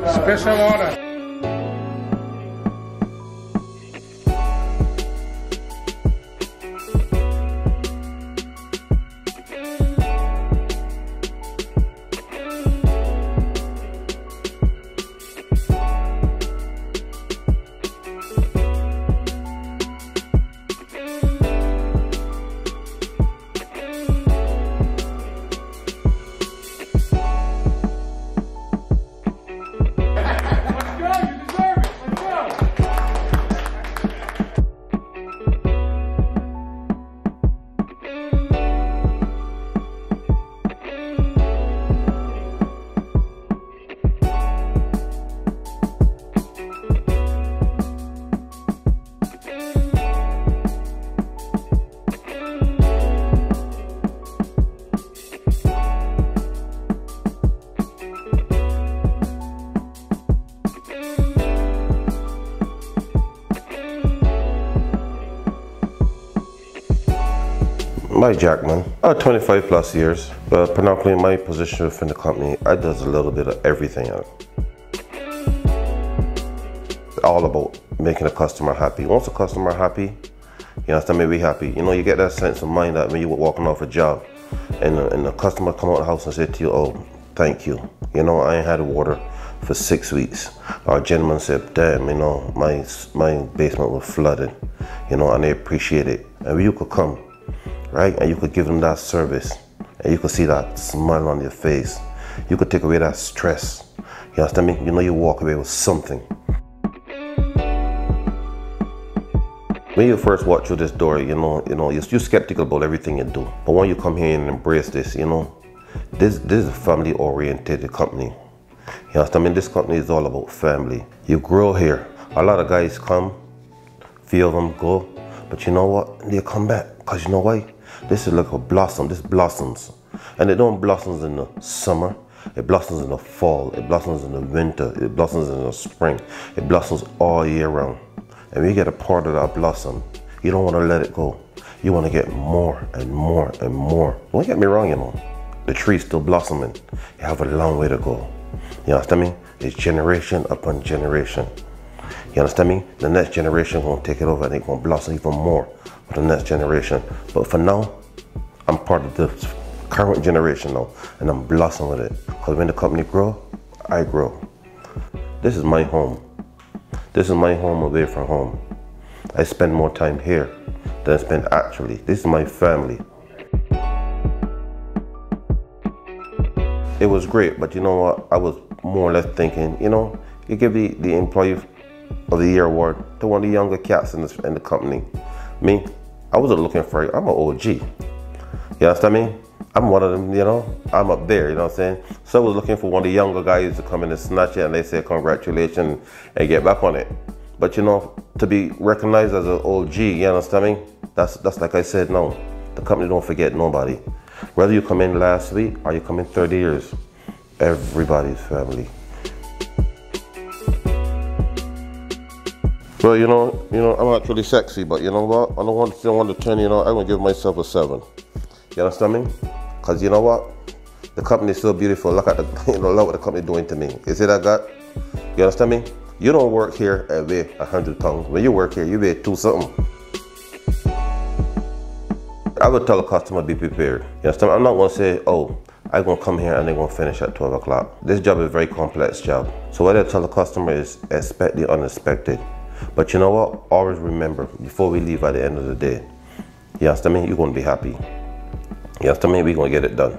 Special order. My Jackman, 25 plus years, but predominantly my position within the company, I does a little bit of everything. All about making a customer happy. Once a customer happy, you understand me, be happy. You know, you get that sense of mind that when you're walking off a job and the customer come out of the house and say to you, oh, thank you. You know, I ain't had water for 6 weeks. Our gentleman said, damn, you know, my basement was flooded, you know, and they appreciate it. And you could come, right? And you could give them that service and you could see that smile on your face. You could take away that stress. You understand me? You know, you walk away with something. When you first walk through this door, you're skeptical about everything you do. But when you come here and embrace this, you know, this is a family-oriented company. You understand me? This company is all about family. You grow here. A lot of guys come, few of them go, but you know what? They come back, because you know why? This is like a blossom, this blossoms. And it don't blossoms in the summer, it blossoms in the fall, it blossoms in the winter, it blossoms in the spring. It blossoms all year round. And when you get a part of that blossom, you don't want to let it go. You want to get more and more and more. Don't get me wrong, you know. The tree's still blossoming. You have a long way to go. You understand me? It's generation upon generation. You understand me? The next generation won't take it over and it's going to blossom even more for the next generation. But for now, I'm part of the current generation now and I'm blossoming with it. Because when the company grow, I grow. This is my home. This is my home away from home. I spend more time here than I spend actually. This is my family. It was great, but you know what? I was more or less thinking, you know, you give the Employee of the Year award to one of the younger cats in the company. Me, I wasn't looking for it. I'm an OG. You understand me? I'm one of them, you know? I'm up there, you know what I'm saying? So I was looking for one of the younger guys to come in and snatch it and they say congratulations and get back on it. But you know, to be recognized as an OG, you understand me? That's like I said, no. The company don't forget nobody. Whether you come in last week or you come in 30 years, everybody's family. Well, you know, I'm not really sexy, but you know what? On the 1 to 10, you know, I'm gonna give myself a 7. You understand me? Because you know what? The company is so beautiful. Look at the, look what the company doing to me. You see that, God? You understand me? You don't work here and weigh 100 pounds. When you work here, you weigh 2 something. I would tell a customer, be prepared. You understand? I'm not gonna say, oh, I'm gonna come here and they're gonna finish at 12 o'clock. This job is a very complex job. So what I tell the customer is expect the unexpected. But you know what? Always remember, before we leave at the end of the day, you understand me? You're gonna be happy. You understand me? We're gonna get it done.